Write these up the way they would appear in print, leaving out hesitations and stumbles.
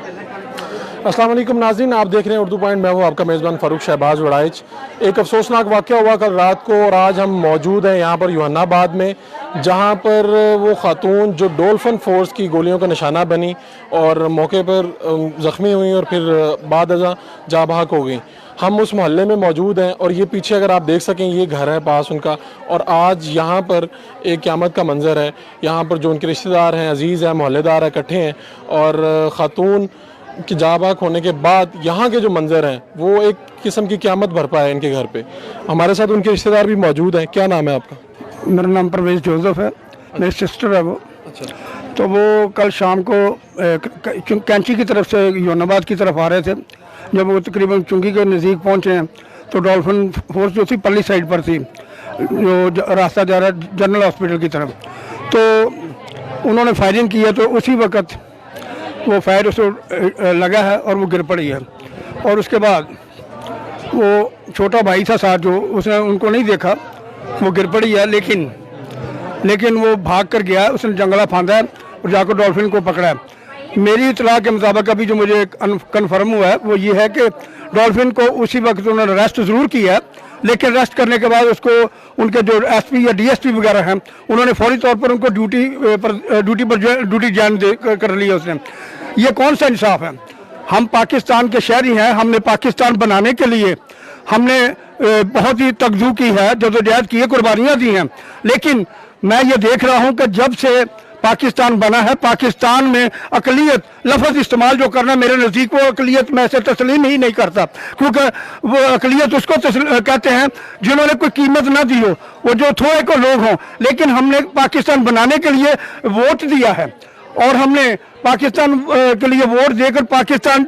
अस्सलाम वालेकुम नाज़रीन, आप देख रहे हैं उर्दू पॉइंट। मैं हूँ आपका मेज़बान फ़ारूक शहबाज वड़ाइच। एक अफसोसनाक वाक़या हुआ कल रात को और आज हम मौजूद हैं यहाँ पर यूहन्नाबाद में, जहाँ पर वो ख़ातून जो डॉल्फिन फोर्स की गोलियों का निशाना बनी और मौके पर ज़ख्मी हुई और फिर बाद अज़ां जाँ बहक हो गई। हम उस मोहल्ले में मौजूद हैं और ये पीछे अगर आप देख सकें ये घर है पास उनका, और आज यहाँ पर एक क़यामत का मंज़र है। यहाँ पर जो उनके रिश्तेदार हैं, अजीज़ हैं, मोहल्लेदार हैं, इकट्ठे हैं और ख़ातून कि जाँ बहक होने के बाद यहाँ के जो मंजर हैं वो एक किस्म की क़यामत बरपा है इनके घर पे। हमारे साथ उनके रिश्तेदार भी मौजूद हैं। क्या नाम है आपका? मेरा नाम परवेज़ जोसेफ है, मेरी सिस्टर है वो। अच्छा। तो वो कल शाम को कैंची की तरफ से यूहन्नाबाद की तरफ आ रहे थे। जब वो तकरीबन चुंगी के नज़दीक पहुँचे हैं तो डॉल्फिन फोर्स जो थी पल्ली साइड पर थी, जो रास्ता जा रहा है जनरल हॉस्पिटल की तरफ, तो उन्होंने फायरिंग की है। तो उसी वक्त वो फायर उसको लगा है और वो गिर पड़ी है। और उसके बाद वो छोटा भाई था साथ, जो उसने उनको नहीं देखा, वो गिर पड़ी है। लेकिन वो भाग कर गया, उसने जंगला फांदा है और जाकर डॉल्फिन को पकड़ा है। मेरी इतला के मुताबिक अभी जो मुझे कन्फर्म हुआ है वो ये है कि डॉल्फिन को उसी वक्त उन्होंने अरेस्ट ज़रूर किया है, लेकिन अरेस्ट करने के बाद उसको उनके जो एसपी या डीएसपी वगैरह हैं उन्होंने फौरी तौर पर उनको ड्यूटी ज्वाइन कर ली है उसने। ये कौन सा इंसाफ है? हम पाकिस्तान के शहरी हैं, हमने पाकिस्तान बनाने के लिए हमने बहुत ही तगजू की है, जदोजहद की है, कुर्बानियाँ दी हैं। लेकिन मैं ये देख रहा हूँ कि जब से पाकिस्तान बना है, पाकिस्तान में अकलियत लफ्ज़ इस्तेमाल जो करना मेरे नज़दीक वो अकलियत मैं से तस्लीम ही नहीं करता, क्योंकि वो अकलियत उसको कहते हैं जिन्होंने कोई कीमत ना दी हो, वो जो थोड़े को लोग हों। लेकिन हमने पाकिस्तान बनाने के लिए वोट दिया है और हमने पाकिस्तान के लिए वोट देकर पाकिस्तान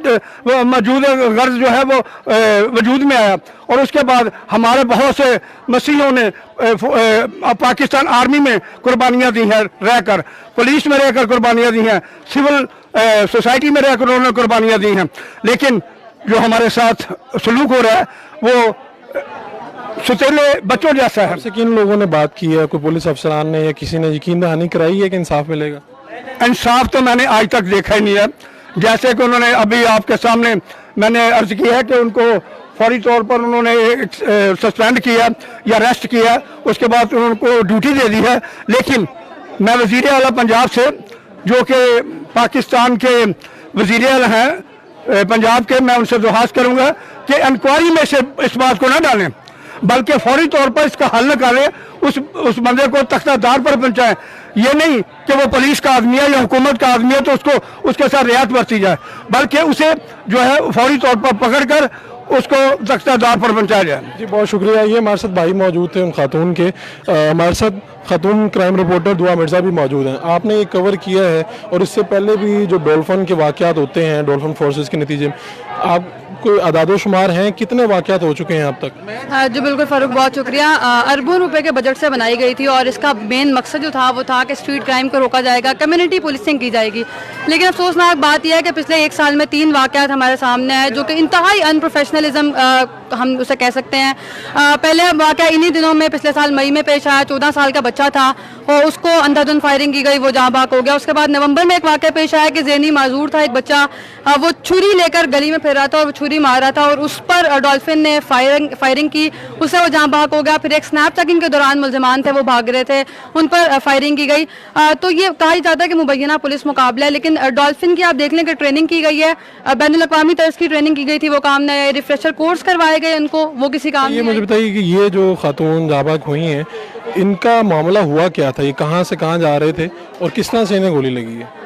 मौजूद गर्ज जो है वो वजूद में आया। और उसके बाद हमारे बहुत से मसीहों ने पाकिस्तान आर्मी में कुर्बानियाँ दी हैं रहकर, पुलिस में रहकर कुर्बानियाँ दी हैं, सिविल सोसाइटी में रहकर उन्होंने कुर्बानियाँ दी हैं। लेकिन जो हमारे साथ सलूक हो रहा है वो सुतेले बच्चों जैसा है। आपसे किन लोगों ने बात की है? कोई पुलिस अफसरान ने या किसी ने यकीन दहानी कराई है कि इंसाफ मिलेगा? इंसाफ तो मैंने आज तक देखा ही नहीं है। जैसे कि उन्होंने अभी आपके सामने मैंने अर्ज किया है कि उनको फौरी तौर पर उन्होंने सस्पेंड किया या अरेस्ट किया, उसके बाद उनको ड्यूटी दे दी है। लेकिन मैं वज़ीर आला पंजाब से, जो कि पाकिस्तान के वज़ीर आला हैं पंजाब के, मैं उनसे दरख्वास्त करूँगा कि इंक्वायरी में से इस बात को ना डालें, बल्कि फौरी तौर पर इसका हल निकालें, उस बंदे को तख्तादार पर पहुँचाएं। ये नहीं कि वो पुलिस का आदमी है या हुकूमत का आदमी है तो उसको उसके साथ रियायत बरती जाए, बल्कि उसे जो है फौरी तौर पर पकड़कर उसको तख्तादार पर पहुँचाया जाए। जी बहुत शुक्रिया। ये हमारे साथ भाई मौजूद थे उन खातून के। हमारे साथ खातून क्राइम रिपोर्टर दुआ मिर्ज़ा भी मौजूद हैं। आपने ये कवर किया है और इससे पहले भी जो डॉल्फिन के वाक़यात होते हैं, डॉल्फिन फोर्सेस के नतीजे में, आप कोई अदादो शुमार हैं कितने वाक़यात हो चुके हैं अब तक? जी बिल्कुल फ़ारूक, बहुत शुक्रिया। अरबों रुपए के बजट से बनाई गई थी और इसका मेन मकसद जो था वो था कि स्ट्रीट क्राइम को रोका जाएगा, कम्युनिटी पुलिसिंग की जाएगी। लेकिन अफसोसनाक बात यह है कि पिछले एक साल में 3 वाक़यात हमारे सामने आए जो कि इंतहाई अनप्रोफेशनलिज्म हम उसे कह सकते हैं। पहले वाक़या इन्हीं दिनों में पिछले साल मई में पेश आया। 14 साल का बच्चा था और उसको अंधाधुंध फायरिंग की गई, वो जाँ बहक हो गया। उसके बाद नवंबर में एक वाक़या पेश आया कि ज़हनी माजूर था एक बच्चा, वो छुरी लेकर गली में फिर रहा था और वो छुरी मार रहा था और उस पर डॉल्फिन ने फायरिंग की, उससे वो जाँ बहक हो गया। फिर एक स्नैप चेकिंग के दौरान मुलजमान थे वो भाग रहे थे, उन पर फायरिंग की गई। तो ये कहा जाता है कि मुबैना पुलिस मुकाबला है। लेकिन डॉल्फिन की आप देख लें कि ट्रेनिंग की गई है, बैनुल अक़वामी तर्ज की ट्रेनिंग की गई थी, वो काम नहीं, रिफ्रेशर कोर्स करवाए गए उनको, वो किसी काम ये मुझे बताइए कि ये जो खातून जाँ बहक हुई हैं इनका मामला हुआ क्या था? ये कहाँ से कहाँ जा रहे थे और किस तरह से इन्हें गोली लगी है?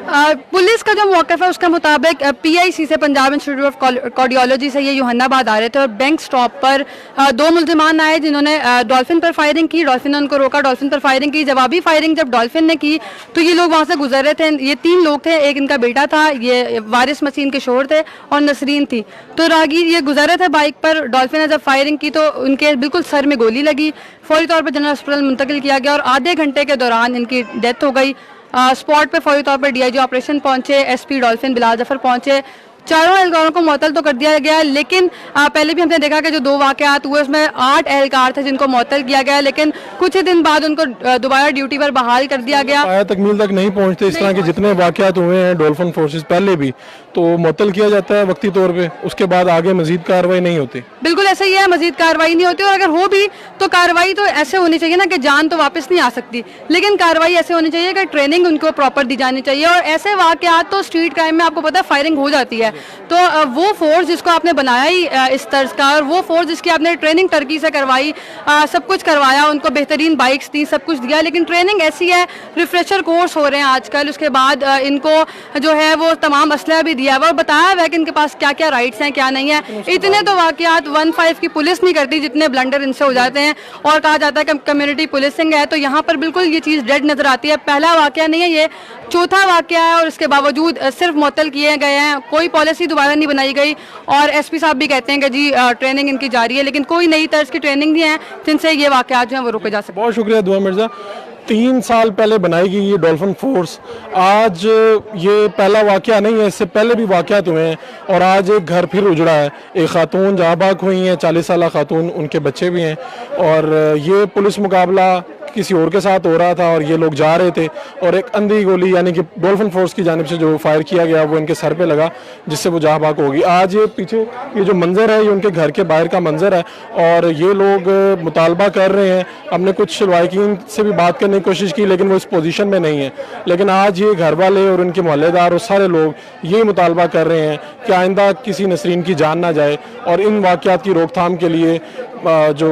पुलिस का जो मौक़िफ़ है उसके मुताबिक PIC से, पंजाब इंस्टीट्यूट ऑफ कार्डियोलॉजी से ये यूहन्नाबाद आ रहे थे और बैंक स्टॉप पर 2 मुल्ज़िमान आए जिन्होंने डॉल्फिन पर फायरिंग की। डॉल्फिन ने उनको रोका, डॉल्फिन पर फायरिंग की। जवाबी फायरिंग जब डॉल्फिन ने की तो ये लोग वहाँ से गुजर रहे थे। ये 3 लोग थे, एक इनका बेटा था, ये वारिस मसीन के शोहर थे और नसरीन थी। तो राहगीर ये गुजर रहे थे बाइक पर, डॉल्फिन ने जब फायरिंग की तो उनके बिल्कुल सर में गोली लगी। फौरी तौर पर जनरल हॉस्पिटल मुंतकिल किया गया और आधे घंटे के दौरान इनकी डेथ हो गई। स्पॉट पे फौरी तौर पर DIG ऑपरेशन पहुंचे, SP डॉल्फिन बिलाल जफर पहुंचे। चारों एहलकारों को मुअत्तल तो कर दिया गया है, लेकिन पहले भी हमने देखा कि जो 2 वाकयात हुए उसमें 8 एहलकार थे जिनको मुअत्तल किया गया, लेकिन कुछ ही दिन बाद उनको दोबारा ड्यूटी पर बहाल कर दिया गया। आया तकमील तक नहीं पहुंचते, इस तरह के जितने वाकयात हुए हैं डॉल्फिन फोर्सेस पहले भी, तो मुअत्तल किया जाता है वक्ती तौर पे, उसके बाद आगे मजीद कार्रवाई नहीं होती। बिल्कुल ऐसा ही है, मजीद कार्रवाई नहीं होती, और अगर हो भी तो कार्रवाई तो ऐसे होनी चाहिए ना कि जान तो वापस नहीं आ सकती, लेकिन कार्रवाई ऐसे होनी चाहिए कि ट्रेनिंग उनको प्रॉपर दी जानी चाहिए। और ऐसे वाकयात तो स्ट्रीट क्राइम में आपको पता है फायरिंग हो जाती है, तो वो फोर्स जिसको आपने बनाया ही इस तर्ज का, और वो फोर्स जिसकी आपने ट्रेनिंग टर्की से करवाई, सब कुछ करवाया, उनको बेहतरीन बाइक्स दी, सब कुछ दिया, लेकिन ट्रेनिंग ऐसी है, रिफ्रेशर कोर्स हो रहे हैं आजकल, उसके बाद इनको जो है वो तमाम असलहा भी दिया हुआ और बताया हुआ है कि इनके पास क्या क्या राइट्स हैं क्या नहीं है। इतने तो वाकयात 15 की पुलिस नहीं करती जितने ब्लंडर इनसे हो जाते हैं, और कहा जाता है कि कम्युनिटी पुलिसिंग है, तो यहाँ पर बिल्कुल ये चीज़ डेड नजर आती है। पहला वाकया नहीं है ये, चौथा वाकया है, और इसके बावजूद सिर्फ मुअत्तल किए गए हैं, कोई पॉलिसी दोबारा नहीं बनाई गई। और एसपी साहब भी कहते हैं कि जी ट्रेनिंग इनकी जारी है, लेकिन कोई नई तर्ज की ट्रेनिंग नहीं है जिनसे ये वाकयात जो हैं वो रोके जा सकते। बहुत शुक्रिया दुआ मिर्ज़ा। 3 साल पहले बनाई गई ये डॉल्फिन फोर्स, आज ये पहला वाकया नहीं है, इससे पहले भी वाकयात हुए हैं, और आज एक घर फिर उजड़ा है। एक खातून जहाँ बाग हुई हैं, 40 साल खातून, उनके बच्चे भी हैं, और ये पुलिस मुकाबला किसी और के साथ हो रहा था और ये लोग जा रहे थे, और एक अंधी गोली यानी कि डॉल्फिन फोर्स की जानिब से जो फायर किया गया वो इनके सर पे लगा, जिससे वो जहाँ बाग होगी। आज ये पीछे ये जो मंजर है ये उनके घर के बाहर का मंजर है, और ये लोग मुतालबा कर रहे हैं। हमने कुछ लवाकिन से भी बात करने की कोशिश की, लेकिन वो इस पोजीशन में नहीं है, लेकिन आज ये घर वाले और उनके मोहल्लेदार और सारे लोग ये मुतालबा कर रहे हैं कि आइंदा किसी नसरीन की जान ना जाए, और इन वाक़यात की रोकथाम के लिए जो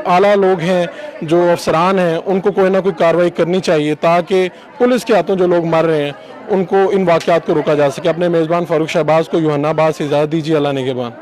आला लोग हैं, जो अफसरान हैं, उनको कोई ना कोई कार्रवाई करनी चाहिए, ताकि पुलिस के हाथों जो लोग मर रहे हैं उनको इन वाक़यात को रोका जा सके। अपने मेज़बान फ़ारूक शहबाज को यूहन्नाबाद से इजाज़त दीजिए। अल्लाह निगहबान।